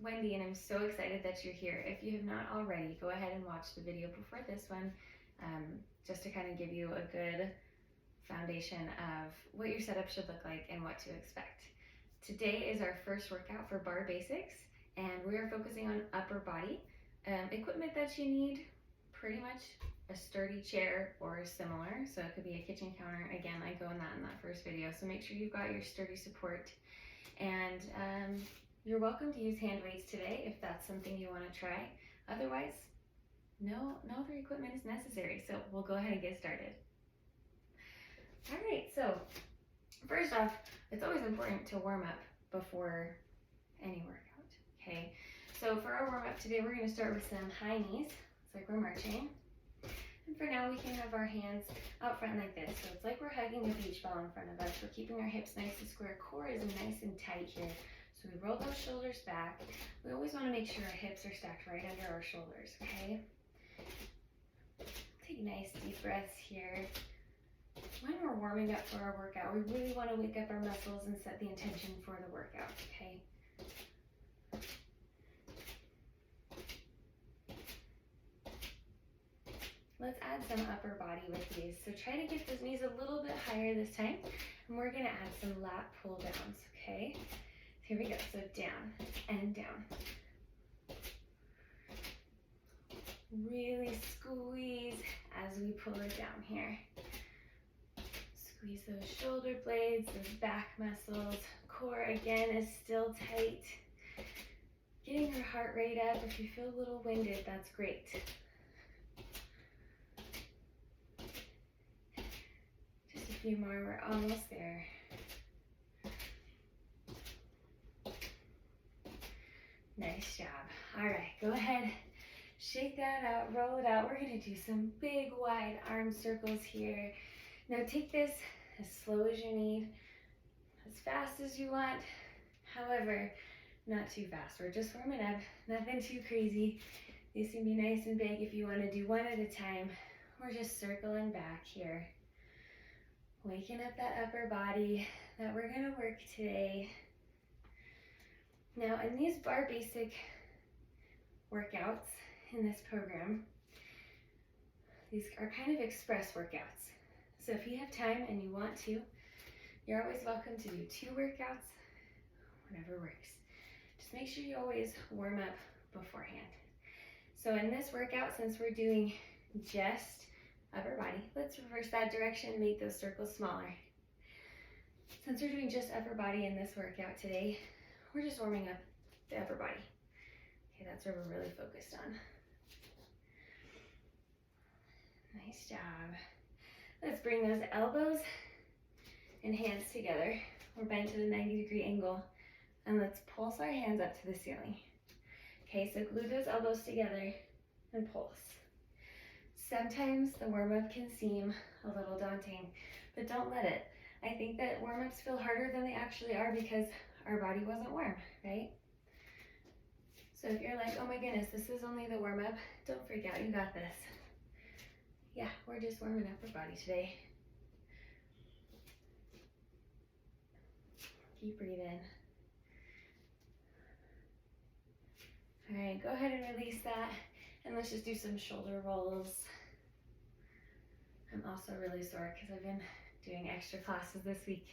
Wendy, and I'm so excited that you're here. If you have not already, go ahead and watch the video before this one, just to kind of give you a good foundation of what your setup should look like and what to expect. Today is our first workout for Barre Basics, and we are focusing on upper body. Equipment that you need, pretty much a sturdy chair or similar, so it could be a kitchen counter. Again, I go in that first video, so make sure you've got your sturdy support. And you're welcome to use hand weights today if that's something you want to try. Otherwise, no other equipment is necessary, so we'll go ahead and get started. All right, so first off, it's always important to warm up before any workout, okay? So for our warm up today, we're going to start with some high knees. It's like we're marching. And for now, we can have our hands out front like this. So it's like we're hugging a beach ball in front of us. We're keeping our hips nice and square. Core is nice and tight here. So we roll those shoulders back. We always want to make sure our hips are stacked right under our shoulders, okay? Take nice deep breaths here. When we're warming up for our workout, we really want to wake up our muscles and set the intention for the workout, okay? Let's add some upper body with these. So try to get those knees a little bit higher this time. And we're going to add some lat pull downs, okay? Here we go. So down and down. Really squeeze as we pull it down here. Squeeze those shoulder blades, those back muscles. Core again is still tight. Getting your heart rate up. If you feel a little winded, that's great. Just a few more, we're almost there. Nice job. All right, go ahead, shake that out, roll it out. We're gonna do some big wide arm circles here. Now take this as slow as you need, as fast as you want. However, not too fast. We're just warming up, nothing too crazy. These can be nice and big if you want to do one at a time. We're just circling back here. Waking up that upper body that we're gonna work today. Now in these Barre Basic workouts in this program, these are kind of express workouts. So if you have time and you want to, you're always welcome to do 2 workouts, whatever works. Just make sure you always warm up beforehand. So in this workout, since we're doing just upper body, let's reverse that direction and make those circles smaller. Since we're doing just upper body in this workout today, we're just warming up the upper body. Okay, that's where we're really focused on. Nice job. Let's bring those elbows and hands together. We're bent at a 90-degree angle, and let's pulse our hands up to the ceiling. Okay, so glue those elbows together and pulse. Sometimes the warm-up can seem a little daunting, but don't let it. I think that warm-ups feel harder than they actually are because our body wasn't warm, right? So if you're like, oh my goodness, this is only the warm-up, don't freak out, you got this. Yeah, we're just warming up our body today. Keep breathing. All right, go ahead and release that, and let's just do some shoulder rolls. I'm also really sore because I've been doing extra classes this week.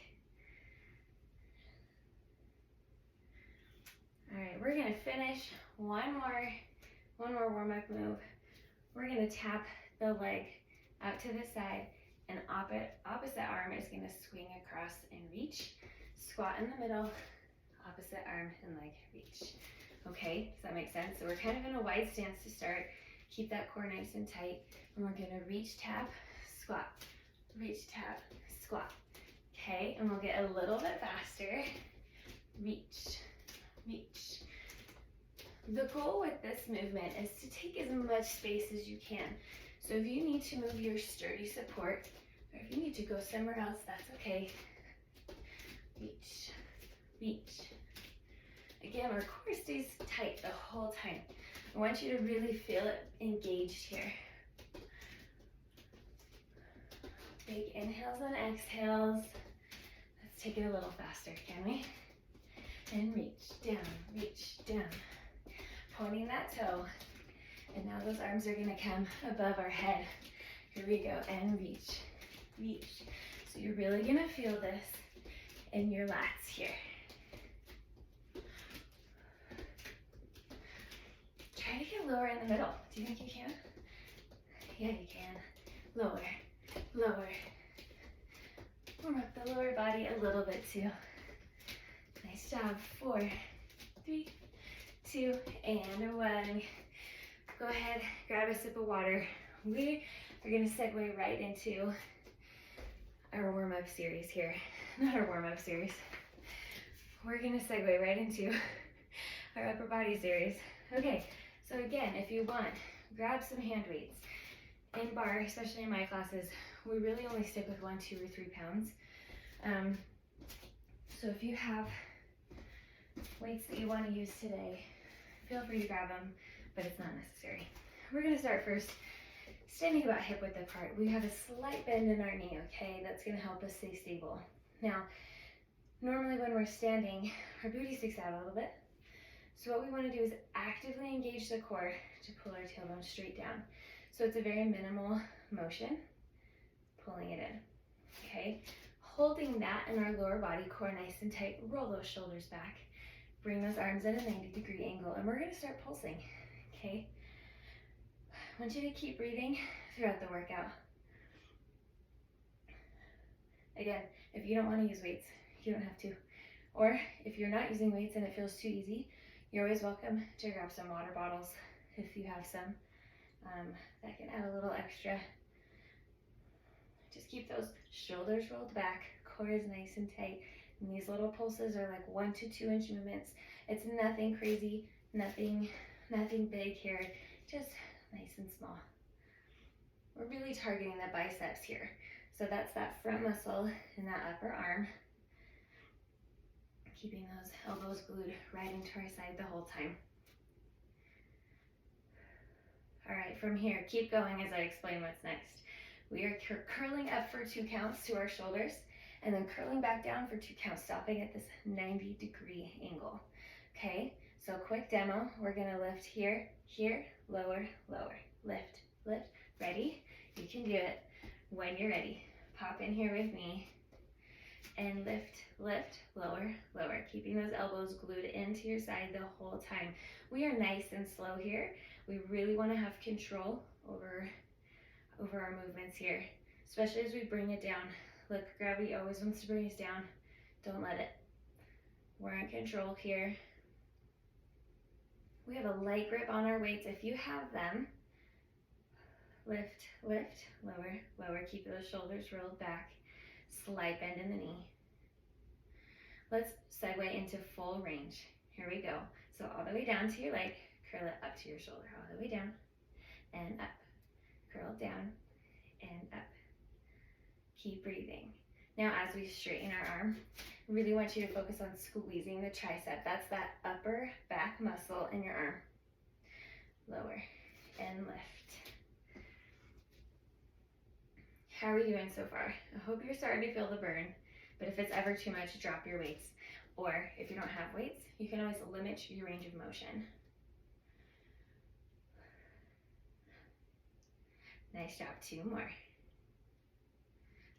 All right, we're gonna finish one more warm-up move. We're gonna tap the leg out to the side, and opposite arm is gonna swing across and reach. Squat in the middle, opposite arm and leg reach. Okay, does that make sense? So we're kind of in a wide stance to start. Keep that core nice and tight, and we're gonna reach, tap, squat, reach, tap, squat. Okay, and we'll get a little bit faster. Reach, reach. The goal with this movement is to take as much space as you can. So if you need to move your sturdy support, or if you need to go somewhere else, that's okay. Reach, reach. Again, our core stays tight the whole time. I want you to really feel it engaged here. Big inhales and exhales. Let's take it a little faster, can we? And reach down, reach down. pointing that toe. And now those arms are gonna come above our head. Here we go, and reach, reach. So you're really gonna feel this in your lats here. Try to get lower in the middle. Do you think you can? Yeah, you can. Lower, lower. Warm up the lower body a little bit too. Nice job. 4, 3, 2, and 1. Go ahead, grab a sip of water. We are gonna segue right into our warm-up series here. Not our warm-up series. We're gonna segue right into our upper body series. Okay, so again, if you want, grab some hand weights. In barre, especially in my classes, we really only stick with 1, 2, or 3 pounds. So if you have weights that you want to use today, feel free to grab them, but it's not necessary. We're going to start first standing about hip width apart. We have a slight bend in our knee, okay? That's going to help us stay stable. Now, normally when we're standing, our booty sticks out a little bit. So what we want to do is actively engage the core to pull our tailbone straight down. So it's a very minimal motion, pulling it in, okay? Holding that in our lower body, core nice and tight, roll those shoulders back. Bring those arms at a 90-degree angle, and we're gonna start pulsing, okay? I want you to keep breathing throughout the workout. Again, if you don't wanna use weights, you don't have to. Or if you're not using weights and it feels too easy, you're always welcome to grab some water bottles if you have some. That can add a little extra. Just keep those shoulders rolled back, core is nice and tight. And these little pulses are like 1 to 2 inch movements. It's nothing crazy, nothing big here, just nice and small. We're really targeting the biceps here. So that's that front muscle in that upper arm. Keeping those elbows glued right into our side the whole time. All right, from here, keep going as I explain what's next. We are curling up for 2 counts to our shoulders, and then curling back down for 2 counts, stopping at this 90-degree angle. Okay, so quick demo. We're gonna lift here, here, lower, lower, lift, lift. Ready? You can do it when you're ready. Pop in here with me, and lift, lift, lower, lower. Keeping those elbows glued into your side the whole time. We are nice and slow here. We really want to have control over our movements here, especially as we bring it down. Look, gravity always wants to bring us down. Don't let it. We're in control here. We have a light grip on our weights. If you have them, lift, lift, lower, lower. Keep those shoulders rolled back. Slight bend in the knee. Let's segue into full range. Here we go. So all the way down to your leg, curl it up to your shoulder. All the way down and up. Curl down and up. Keep breathing. Now as we straighten our arm, I really want you to focus on squeezing the tricep. That's that upper back muscle in your arm. Lower and lift. How are we doing so far? I hope you're starting to feel the burn, but if it's ever too much, drop your weights. Or if you don't have weights, you can always limit your range of motion. Nice job, 2 more.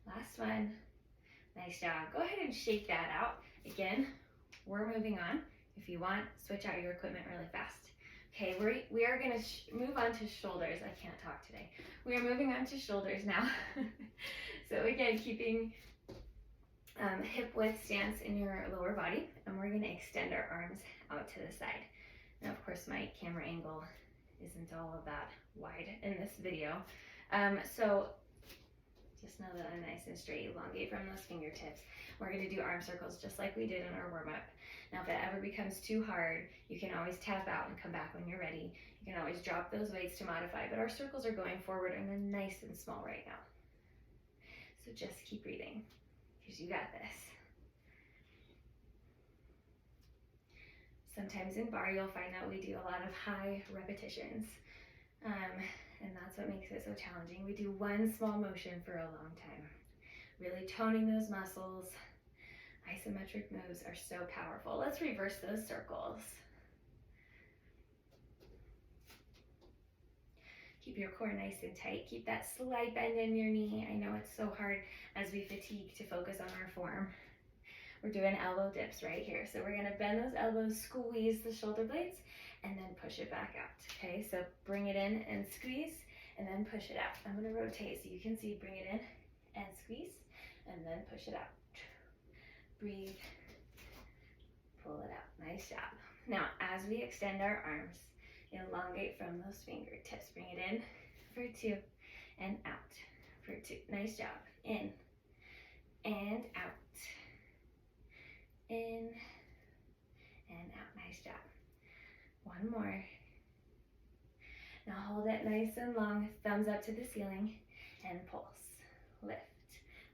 Last one. Nice job. Go ahead and shake that out. Again, we're moving on. If you want, switch out your equipment really fast. Okay, we are going to move on to shoulders. I can't talk today. We are moving on to shoulders now. So again, keeping hip width stance in your lower body, and we're going to extend our arms out to the side. Now, of course, my camera angle isn't all of that wide in this video. So just know that I'm nice and straight. Elongate from those fingertips. We're going to do arm circles just like we did in our warm-up. Now, if it ever becomes too hard, you can always tap out and come back when you're ready. You can always drop those weights to modify, but our circles are going forward and they're nice and small right now. So just keep breathing, because you got this. Sometimes in barre, you'll find that we do a lot of high repetitions. And that's what makes it so challenging. We do one small motion for a long time. Really toning those muscles. Isometric moves are so powerful. Let's reverse those circles. Keep your core nice and tight. Keep that slight bend in your knee. I know it's so hard as we fatigue to focus on our form. We're doing elbow dips right here. So we're gonna bend those elbows, squeeze the shoulder blades, and then push it back out, okay? So bring it in and squeeze, and then push it out. I'm gonna rotate so you can see, bring it in and squeeze, and then push it out. Breathe, pull it out, nice job. Now, as we extend our arms, elongate from those fingertips. Bring it in for 2 and out for 2. Nice job. In and out. In and out. Nice job. One more. Now hold it nice and long. Thumbs up to the ceiling and pulse. Lift,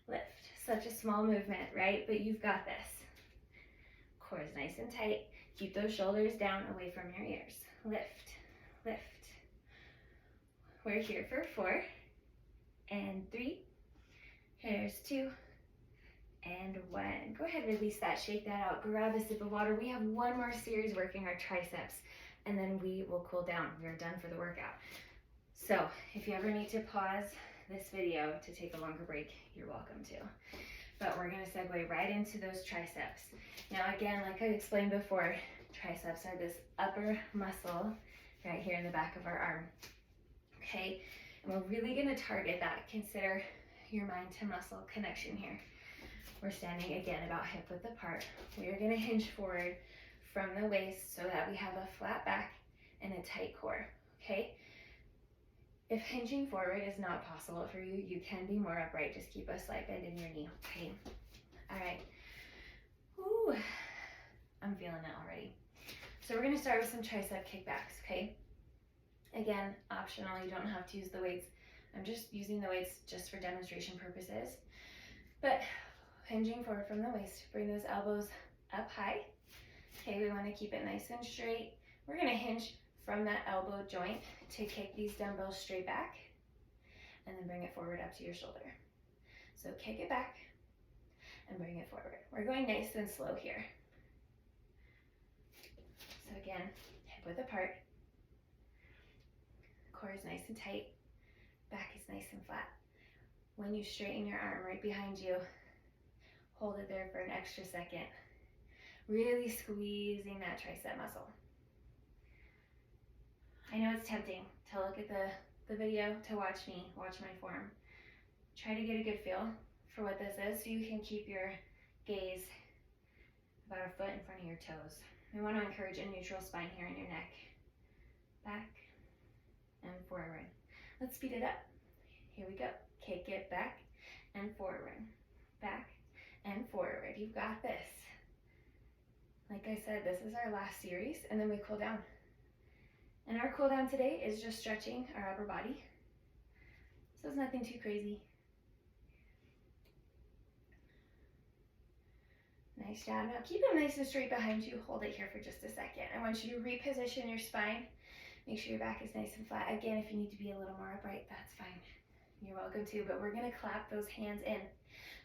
lift. Such a small movement, right? But you've got this. Core is nice and tight. Keep those shoulders down away from your ears. Lift, lift. We're here for 4 and 3. Here's 2 and 1. Go ahead, release that, shake that out, grab a sip of water. We have one more series working our triceps, and then we will cool down. We're done for the workout. So if you ever need to pause this video to take a longer break, you're welcome to. But we're gonna segue right into those triceps. Now again, like I explained before, triceps are this upper muscle right here in the back of our arm, okay? And we're really gonna target that. Consider your mind to muscle connection here. We're standing again about hip width apart. We are gonna hinge forward from the waist so that we have a flat back and a tight core, okay? If hinging forward is not possible for you, you can be more upright. Just keep a slight bend in your knee, okay? All right. Ooh, I'm feeling it already. So we're gonna start with some tricep kickbacks, okay? Again, optional, you don't have to use the weights. I'm just using the weights just for demonstration purposes. But hinging forward from the waist, bring those elbows up high. Okay, we wanna keep it nice and straight. We're gonna hinge from that elbow joint to kick these dumbbells straight back, and then bring it forward up to your shoulder. So kick it back and bring it forward. We're going nice and slow here. So again, hip width apart, core is nice and tight, back is nice and flat. When you straighten your arm right behind you, hold it there for an extra second, really squeezing that tricep muscle. I know it's tempting to look at the video, to watch me, watch my form. Try to get a good feel for what this is so you can keep your gaze about a foot in front of your toes. We want to encourage a neutral spine here in your neck. Back and forward. Let's speed it up. Here we go. Kick it back and forward. Back and forward. You've got this. Like I said, this is our last series, and then we cool down. And our cool down today is just stretching our upper body. So it's nothing too crazy. Nice job. Now keep it nice and straight behind you. Hold it here for just a second. I want you to reposition your spine. Make sure your back is nice and flat. Again, if you need to be a little more upright, that's fine. You're welcome to, but we're gonna clap those hands in.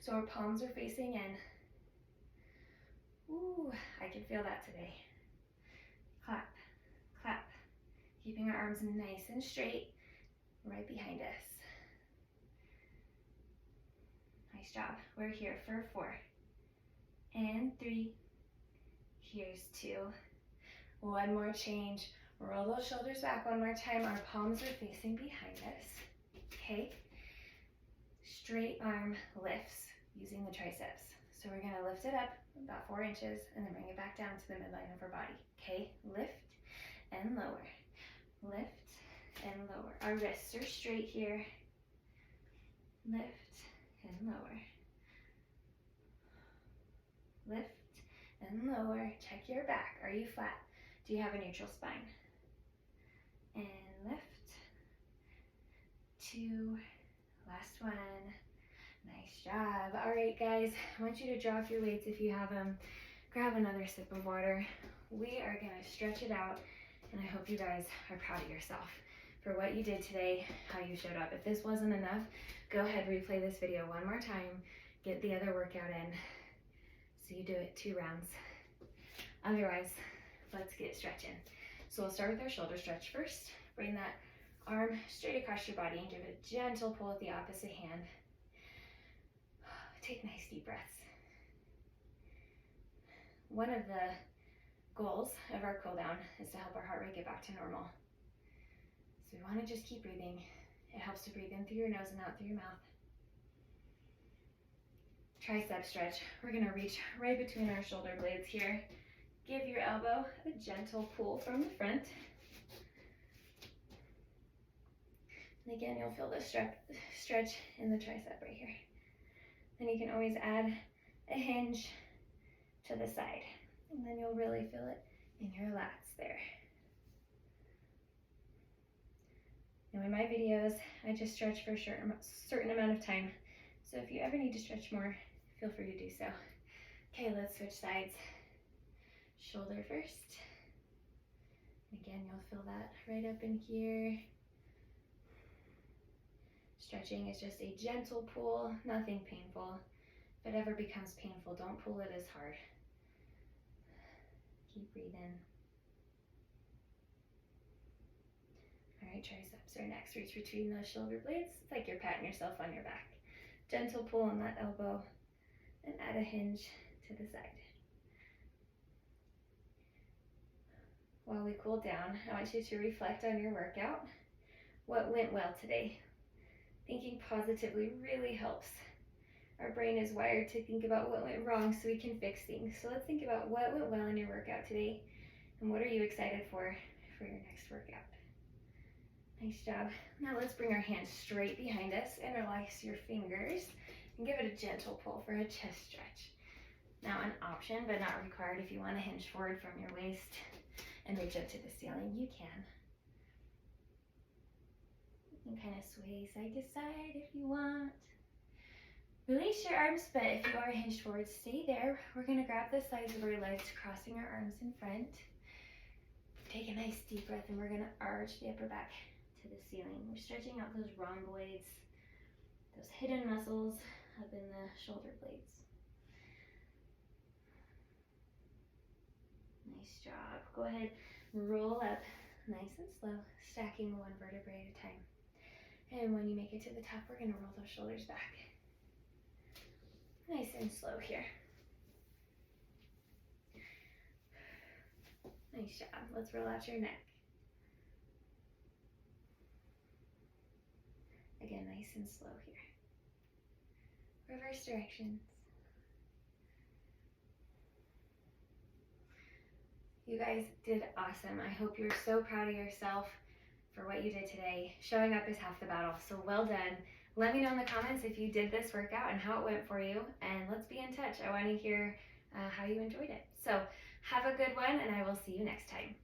So our palms are facing in. Ooh, I can feel that today. Clap, clap. Keeping our arms nice and straight right behind us. Nice job. We're here for 4 and 3. Here's 2. One more change. Roll those shoulders back one more time. Our palms are facing behind us. Okay. Straight arm lifts using the triceps. So we're going to lift it up about 4 inches and then bring it back down to the midline of our body. Okay. Lift and lower. Lift and lower. Our wrists are straight here. Lift and lower. Lift and lower. Check your back. Are you flat? Do you have a neutral spine? And lift. 2. Last one. Nice job. All right, guys. I want you to drop your weights if you have them. Grab another sip of water. We are going to stretch it out. And I hope you guys are proud of yourself for what you did today, how you showed up. If this wasn't enough, go ahead, replay this video one more time, get the other workout in, so you do it 2 rounds. Otherwise, let's get stretching. So we'll start with our shoulder stretch first. Bring that arm straight across your body and give it a gentle pull with the opposite hand. Take nice deep breaths. One of the goals of our cool down is to help our heart rate get back to normal. So we want to just keep breathing. It helps to breathe in through your nose and out through your mouth. Tricep stretch. We're going to reach right between our shoulder blades here. Give your elbow a gentle pull from the front. And again, you'll feel the stretch in the tricep right here. Then you can always add a hinge to the side, and then you'll really feel it in your lats there. Now in my videos, I just stretch for a certain amount of time, so if you ever need to stretch more, feel free to do so. Okay, let's switch sides. Shoulder first. Again, you'll feel that right up in here. Stretching is just a gentle pull, nothing painful. If it ever becomes painful, don't pull it as hard. Keep breathing. All right, triceps are next. Reach between those shoulder blades. It's like you're patting yourself on your back. Gentle pull on that elbow and add a hinge to the side. While we cool down, I want you to reflect on your workout. What went well today? Thinking positively really helps. Our brain is wired to think about what went wrong so we can fix things. So let's think about what went well in your workout today and what are you excited for your next workout. Nice job. Now let's bring our hands straight behind us, interlace your fingers, and give it a gentle pull for a chest stretch. Now an option, but not required, if you want to hinge forward from your waist and reach up to the ceiling, you can. You can kind of sway side to side if you want. Release your arms, but if you are hinged forward, stay there. We're going to grab the sides of our legs, crossing our arms in front. Take a nice deep breath, and we're going to arch the upper back to the ceiling. We're stretching out those rhomboids, those hidden muscles up in the shoulder blades. Nice job. Go ahead, roll up nice and slow, stacking one vertebrae at a time. And when you make it to the top, we're going to roll those shoulders back. Nice and slow here. Nice job. Let's roll out your neck. Again, nice and slow here. Reverse directions. You guys did awesome. I hope you're so proud of yourself for what you did today. Showing up is half the battle, so well done. Let me know in the comments if you did this workout and how it went for you, and let's be in touch. I want to hear how you enjoyed it. So have a good one, and I will see you next time.